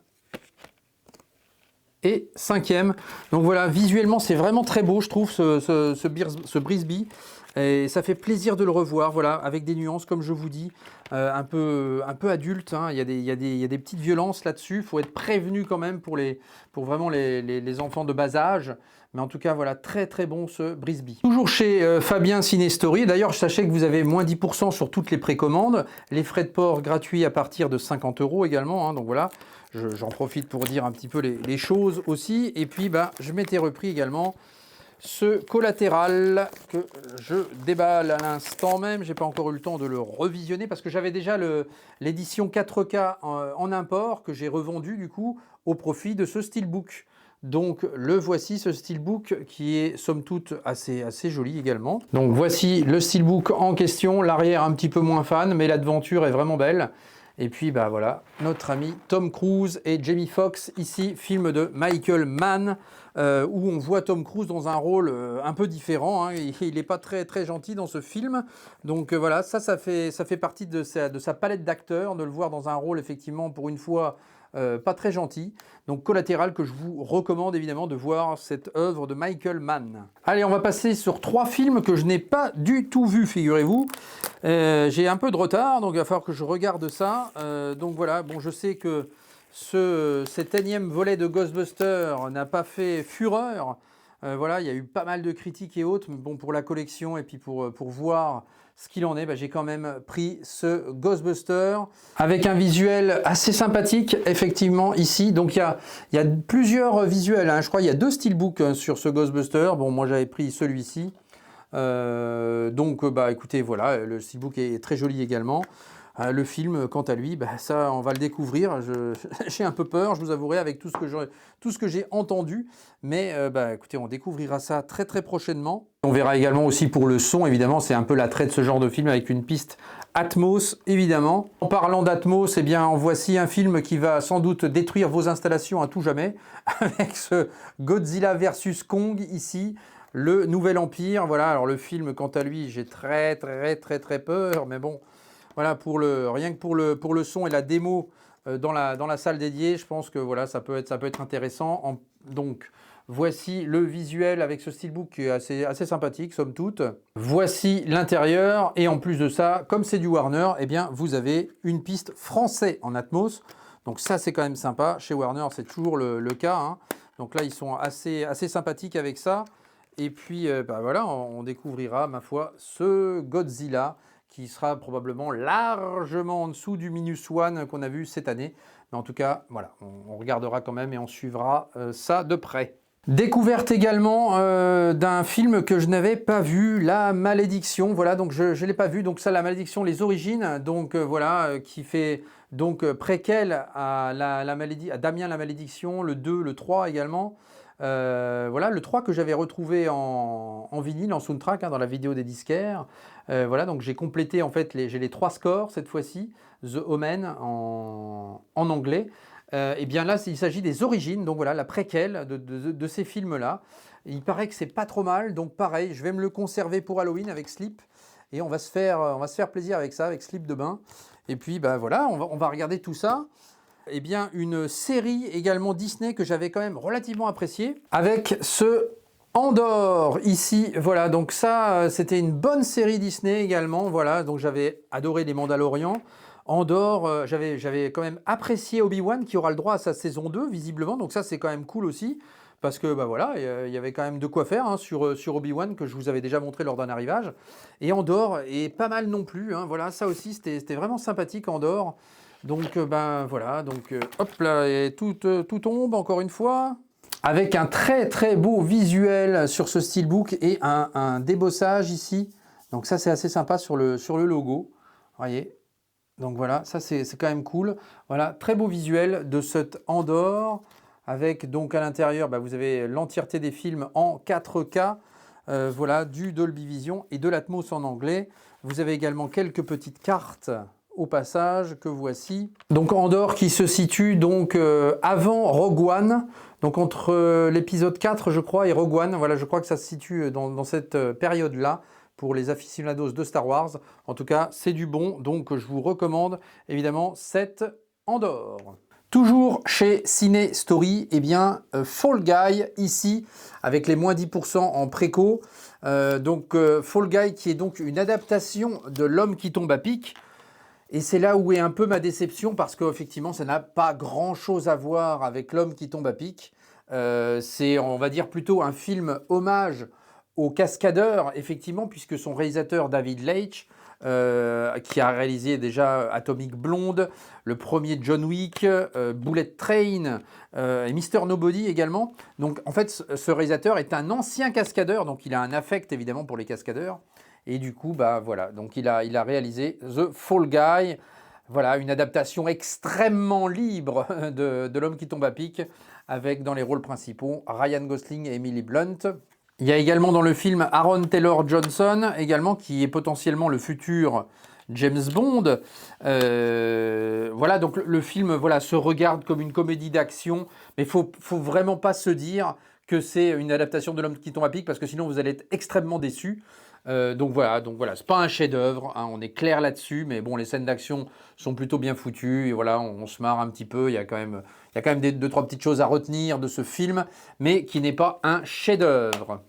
et cinquième. Donc voilà, visuellement c'est vraiment très beau, je trouve, ce Brisby. Et ça fait plaisir de le revoir, voilà, avec des nuances, comme je vous dis, un peu adulte. Hein. Il y a des petites violences là-dessus. Il faut être prévenu quand même pour vraiment les enfants de bas âge. Mais en tout cas, voilà, très bon ce Brisby. Toujours chez Fabien Cinestory. D'ailleurs, sachez que vous avez moins 10% sur toutes les précommandes. Les frais de port gratuits à partir de 50 € également. Hein. Donc voilà, j'en profite pour dire un petit peu les choses aussi. Et puis, je m'étais repris également ce collatéral que je déballe à l'instant même. J'ai pas encore eu le temps de le revisionner parce que j'avais déjà l'édition 4K en import que j'ai revendu du coup au profit de ce steelbook. Donc le voici, ce steelbook qui est somme toute assez joli également. Donc voici le steelbook en question, l'arrière un petit peu moins fan, mais la devanture est vraiment belle. Et puis bah voilà, notre ami Tom Cruise et Jamie Foxx ici, film de Michael Mann, où on voit Tom Cruise dans un rôle un peu différent, hein. Il n'est pas très, très gentil dans ce film. Donc voilà, ça fait partie de sa palette d'acteurs, de le voir dans un rôle effectivement pour une fois pas très gentil. Donc Collatéral, que je vous recommande évidemment de voir cette œuvre de Michael Mann. Allez, on va passer sur 3 films que je n'ai pas du tout vus, figurez-vous. J'ai un peu de retard, donc il va falloir que je regarde ça. Donc voilà, bon, je sais que cet énième volet de Ghostbusters n'a pas fait fureur. Voilà, il y a eu pas mal de critiques et autres, mais bon, pour la collection et puis pour voir ce qu'il en est, bah, j'ai quand même pris ce Ghostbuster avec un visuel assez sympathique, effectivement, ici. Donc, il y a plusieurs visuels, hein. Je crois qu'il y a 2 steelbooks sur ce Ghostbuster. Bon, moi, j'avais pris celui-ci. Donc, bah, écoutez, voilà, le steelbook est très joli également. Le film, quant à lui, bah, ça, on va le découvrir. J'ai un peu peur, je vous avouerai, avec tout ce que j'ai entendu. Mais bah, écoutez, on découvrira ça très très prochainement. On verra également aussi pour le son, évidemment, c'est un peu l'attrait de ce genre de film avec une piste Atmos, évidemment. En parlant d'Atmos, eh bien, voici un film qui va sans doute détruire vos installations à tout jamais, avec ce Godzilla vs Kong ici. Le Nouvel Empire, voilà. Alors le film, quant à lui, j'ai très peur, mais bon... Voilà, rien que pour le son et la démo dans la salle dédiée, je pense que voilà, ça peut être intéressant. Donc, voici le visuel avec ce steelbook qui est assez sympathique, somme toute. Voici l'intérieur. Et en plus de ça, comme c'est du Warner, eh bien, vous avez une piste français en Atmos. Donc ça, c'est quand même sympa. Chez Warner, c'est toujours le cas, hein. Donc là, ils sont assez sympathiques avec ça. Et puis, bah voilà, on découvrira, ma foi, ce Godzilla, qui sera probablement largement en dessous du Minus One qu'on a vu cette année. Mais en tout cas, voilà, on regardera quand même et on suivra ça de près. Découverte également d'un film que je n'avais pas vu, La Malédiction. Voilà, donc je ne l'ai pas vu. Donc ça, La Malédiction, les origines. Donc voilà, qui fait donc préquel à à Damien la Malédiction, le 2, le 3 également. Voilà, le 3 que j'avais retrouvé en vinyle, en soundtrack, hein, dans la vidéo des disquaires. Voilà, donc j'ai complété en fait, j'ai les 3 scores cette fois-ci, The Omen en anglais. Et bien là, il s'agit des origines, donc voilà, la préquelle de ces films-là. Il paraît que c'est pas trop mal, donc pareil, je vais me le conserver pour Halloween avec Slip. Et on va se faire plaisir avec ça, avec Slip de bain. Et puis bah voilà, on va regarder tout ça. Eh bien, une série également Disney que j'avais quand même relativement appréciée, avec ce Andor ici. Voilà, donc ça, c'était une bonne série Disney également. Voilà, donc j'avais adoré les Mandalorians. Andor, j'avais quand même apprécié Obi-Wan qui aura le droit à sa saison 2, visiblement. Donc ça, c'est quand même cool aussi. Parce que bah voilà, il y avait quand même de quoi faire, hein, sur Obi-Wan, que je vous avais déjà montré lors d'un arrivage. Et Andor est pas mal non plus, hein. Voilà, ça aussi, c'était vraiment sympathique, Andor. Donc ben voilà, donc hop là, et tout tombe encore une fois. Avec un très beau visuel sur ce steelbook et un débossage ici. Donc ça, c'est assez sympa sur le logo. Vous voyez. Donc voilà, ça c'est quand même cool. Voilà, très beau visuel de cet Andor. Avec donc à l'intérieur, bah, vous avez l'entièreté des films en 4K. Voilà, du Dolby Vision et de l'Atmos en anglais. Vous avez également quelques petites cartes au passage que voici. Donc Andor qui se situe donc avant Rogue One, donc entre l'épisode 4 je crois et Rogue One. Voilà, je crois que ça se situe dans cette période-là pour les aficionados de Star Wars. En tout cas, c'est du bon, donc je vous recommande évidemment cette Andor. Toujours chez Ciné Story, eh bien Fall Guy ici avec les moins 10% en préco. Donc Fall Guy qui est donc une adaptation de L'Homme qui tombe à pic. Et c'est là où est un peu ma déception parce qu'effectivement, ça n'a pas grand-chose à voir avec L'Homme qui tombe à pic. C'est, on va dire, plutôt un film hommage aux cascadeurs, effectivement, puisque son réalisateur David Leitch, qui a réalisé déjà Atomic Blonde, le premier John Wick, Bullet Train et Mr. Nobody également. Donc en fait, ce réalisateur est un ancien cascadeur, donc il a un affect évidemment pour les cascadeurs. Et du coup, bah voilà, donc il a réalisé The Fall Guy. Voilà, une adaptation extrêmement libre de L'Homme qui tombe à pic, avec dans les rôles principaux Ryan Gosling et Emily Blunt. Il y a également dans le film Aaron Taylor Johnson, également, qui est potentiellement le futur James Bond. Voilà, donc le film voilà, se regarde comme une comédie d'action, mais il faut vraiment pas se dire que c'est une adaptation de L'Homme qui tombe à pic, parce que sinon vous allez être extrêmement déçus. Donc voilà, c'est pas un chef-d'œuvre, hein, on est clair là-dessus, mais bon, les scènes d'action sont plutôt bien foutues, et voilà, on se marre un petit peu, il y a quand même deux, trois petites choses à retenir de ce film, mais qui n'est pas un chef-d'œuvre.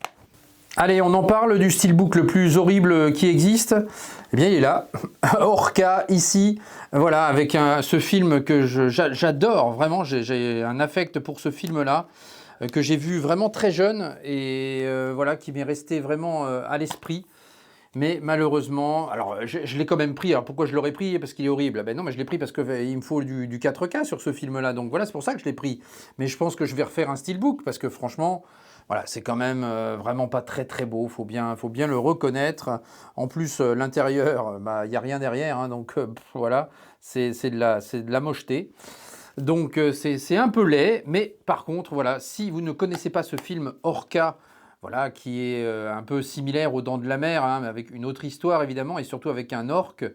Allez, on en parle du steelbook le plus horrible qui existe. Eh bien, il est là, Orca, ici, voilà, avec ce film que j'adore, vraiment, j'ai un affect pour ce film-là, que j'ai vu vraiment très jeune et voilà, qui m'est resté vraiment à l'esprit. Mais malheureusement, alors je l'ai quand même pris. Alors pourquoi je l'aurais pris? Parce qu'il est horrible. Ben non, mais je l'ai pris parce qu'il me faut du 4K sur ce film-là. Donc voilà, c'est pour ça que je l'ai pris. Mais je pense que je vais refaire un steelbook parce que franchement, voilà, c'est quand même vraiment pas très très beau. Faut bien le reconnaître. En plus, l'intérieur, il n'y a rien derrière. Hein, donc voilà, c'est de la mocheté. Donc c'est un peu laid, mais par contre, voilà, si vous ne connaissez pas ce film Orca, voilà, qui est un peu similaire aux Dents de la Mer, hein, mais avec une autre histoire évidemment, et surtout avec un orque,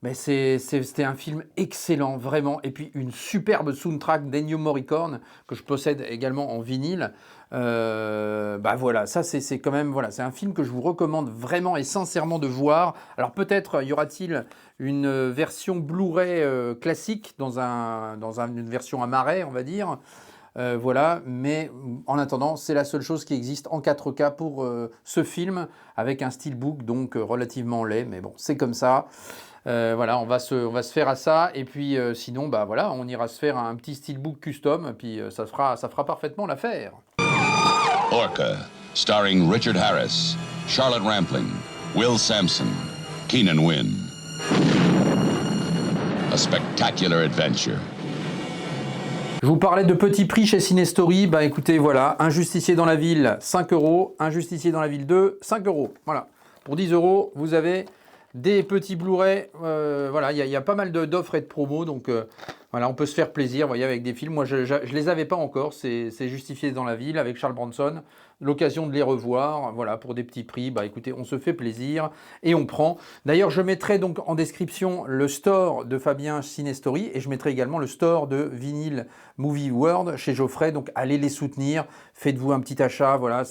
mais c'était un film excellent, vraiment, et puis une superbe soundtrack d'Ennio Morricone, que je possède également en vinyle. Voilà, ça c'est quand même, voilà, c'est un film que je vous recommande vraiment et sincèrement de voir. Alors peut-être y aura-t-il une version Blu-ray classique dans une version à marais, on va dire. Voilà, mais en attendant, c'est la seule chose qui existe en 4K pour ce film, avec un steelbook donc relativement laid, mais bon, c'est comme ça. Voilà, on va se faire à ça, et puis sinon, voilà, on ira se faire un petit steelbook custom, puis ça fera parfaitement l'affaire. Orca, starring Richard Harris, Charlotte Rampling, Will Sampson, Keenan Wynn. A spectacular adventure. Je vous parlais de petits prix chez Cinestory. Écoutez, voilà, Un Justicier dans la ville, 5 €, Un Justicier dans la ville 2, 5 €. Voilà, pour 10 €, vous avez des petits Blu-ray. Voilà, il y a pas mal d'offres et de promos, donc voilà, on peut se faire plaisir, vous voyez, avec des films. Moi, je les avais pas encore, c'est Justifié dans la ville avec Charles Bronson. L'occasion de les revoir, voilà, pour des petits prix. Écoutez, on se fait plaisir et on prend. D'ailleurs, je mettrai donc en description le store de Fabien Cinestory, et je mettrai également le store de Vinyl Movie World chez Geoffrey. Donc, allez les soutenir, faites-vous un petit achat, voilà.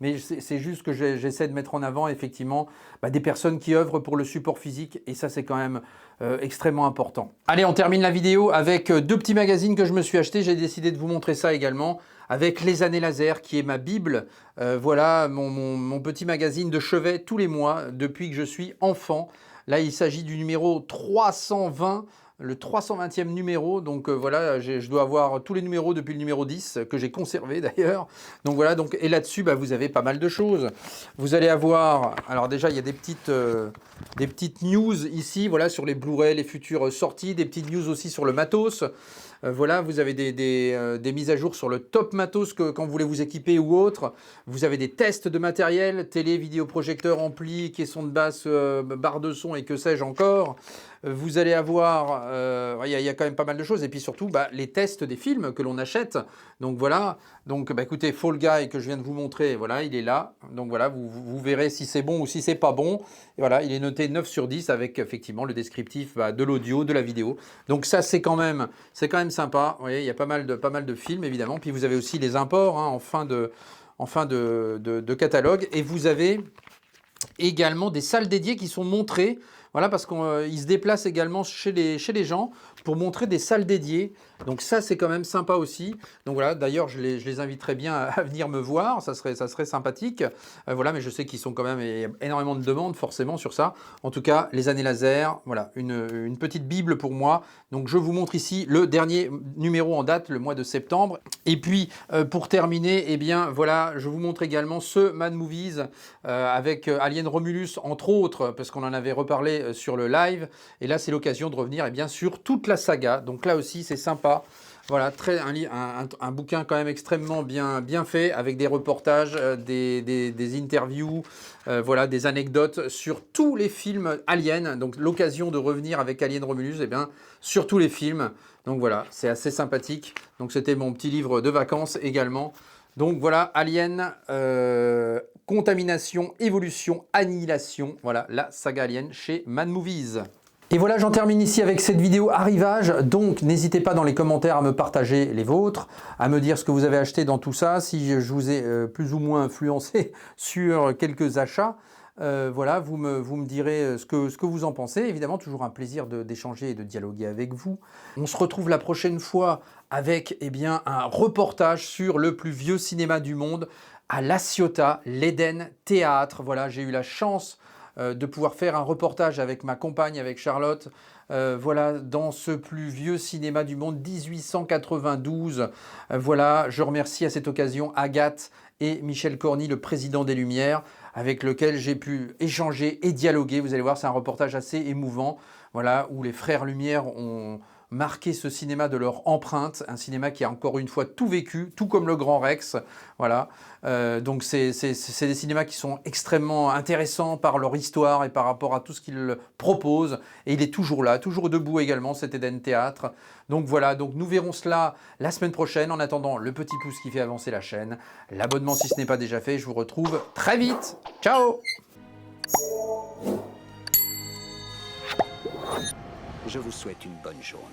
Mais c'est juste que j'essaie de mettre en avant, effectivement, des personnes qui œuvrent pour le support physique, et ça, c'est quand même extrêmement important. Allez, on termine la vidéo avec deux petits magazines que je me suis achetés. J'ai décidé de vous montrer ça également, avec Les Années Laser, qui est ma Bible. Voilà, mon petit magazine de chevet tous les mois, depuis que je suis enfant. Là, il s'agit du numéro 320, le 320e numéro. Donc voilà, je dois avoir tous les numéros depuis le numéro 10, que j'ai conservé d'ailleurs. Donc voilà, et là-dessus, vous avez pas mal de choses. Vous allez avoir, alors déjà, il y a des petites news ici, voilà, sur les Blu-ray, les futures sorties, des petites news aussi sur le matos. Voilà, vous avez des mises à jour sur le top matos quand vous voulez vous équiper ou autre. Vous avez des tests de matériel, télé, vidéoprojecteur, ampli, caisson de basse, barre de son et que sais-je encore. Vous allez avoir, il y a quand même pas mal de choses. Et puis surtout, les tests des films que l'on achète. Donc voilà, écoutez, Fall Guy que je viens de vous montrer, voilà, il est là. Donc voilà, vous verrez si c'est bon ou si c'est pas bon. Et voilà, il est noté 9 sur 10 avec effectivement le descriptif de l'audio, de la vidéo. Donc ça, c'est quand même sympa. Vous voyez, il y a pas mal de films, évidemment. Puis vous avez aussi les imports en fin de catalogue. Et vous avez également des salles dédiées qui sont montrées. Voilà, parce qu'ils se déplacent également chez les gens pour montrer des salles dédiées. Donc ça, c'est quand même sympa aussi. Donc voilà, d'ailleurs, je les inviterais bien à venir me voir. Ça serait sympathique. Voilà, mais je sais qu'ils sont quand même, il y a énormément de demandes forcément sur ça. En tout cas, Les Années Laser, voilà, une petite bible pour moi. Donc je vous montre ici le dernier numéro en date, le mois de septembre. Et puis, pour terminer, eh bien, voilà, je vous montre également ce Mad Movies avec Alien Romulus, entre autres, parce qu'on en avait reparlé sur le live. Et là, c'est l'occasion de revenir sur toute la saga. Donc là aussi, c'est sympa. Voilà, un bouquin quand même extrêmement bien fait, avec des reportages, des interviews, voilà, des anecdotes sur tous les films Alien. Donc l'occasion de revenir avec Alien Romulus, sur tous les films. Donc voilà, c'est assez sympathique. Donc c'était mon petit livre de vacances également. Donc voilà, Alien, contamination, évolution, annihilation. Voilà, la saga Alien chez Mad Movies. Et voilà, j'en termine ici avec cette vidéo arrivage. Donc, n'hésitez pas dans les commentaires à me partager les vôtres, à me dire ce que vous avez acheté dans tout ça, si je vous ai plus ou moins influencé sur quelques achats. Voilà, vous me direz ce que vous en pensez. Évidemment, toujours un plaisir d'échanger et de dialoguer avec vous. On se retrouve la prochaine fois avec un reportage sur le plus vieux cinéma du monde, à La Ciotat, l'Eden Théâtre. Voilà, j'ai eu la chance de pouvoir faire un reportage avec ma compagne, avec Charlotte, voilà, dans ce plus vieux cinéma du monde, 1892. Voilà, je remercie à cette occasion Agathe et Michel Corny, le président des Lumières, avec lequel j'ai pu échanger et dialoguer. Vous allez voir, c'est un reportage assez émouvant, voilà, où les frères Lumière ont marqué ce cinéma de leur empreinte, un cinéma qui a encore une fois tout vécu, tout comme le Grand Rex, voilà. Donc c'est des cinémas qui sont extrêmement intéressants par leur histoire et par rapport à tout ce qu'ils proposent, et il est toujours là, toujours debout également, cet Eden Théâtre. Donc voilà, donc nous verrons cela la semaine prochaine. En attendant, le petit pouce qui fait avancer la chaîne, l'abonnement si ce n'est pas déjà fait. Je vous retrouve très vite. Ciao! Je vous souhaite une bonne journée.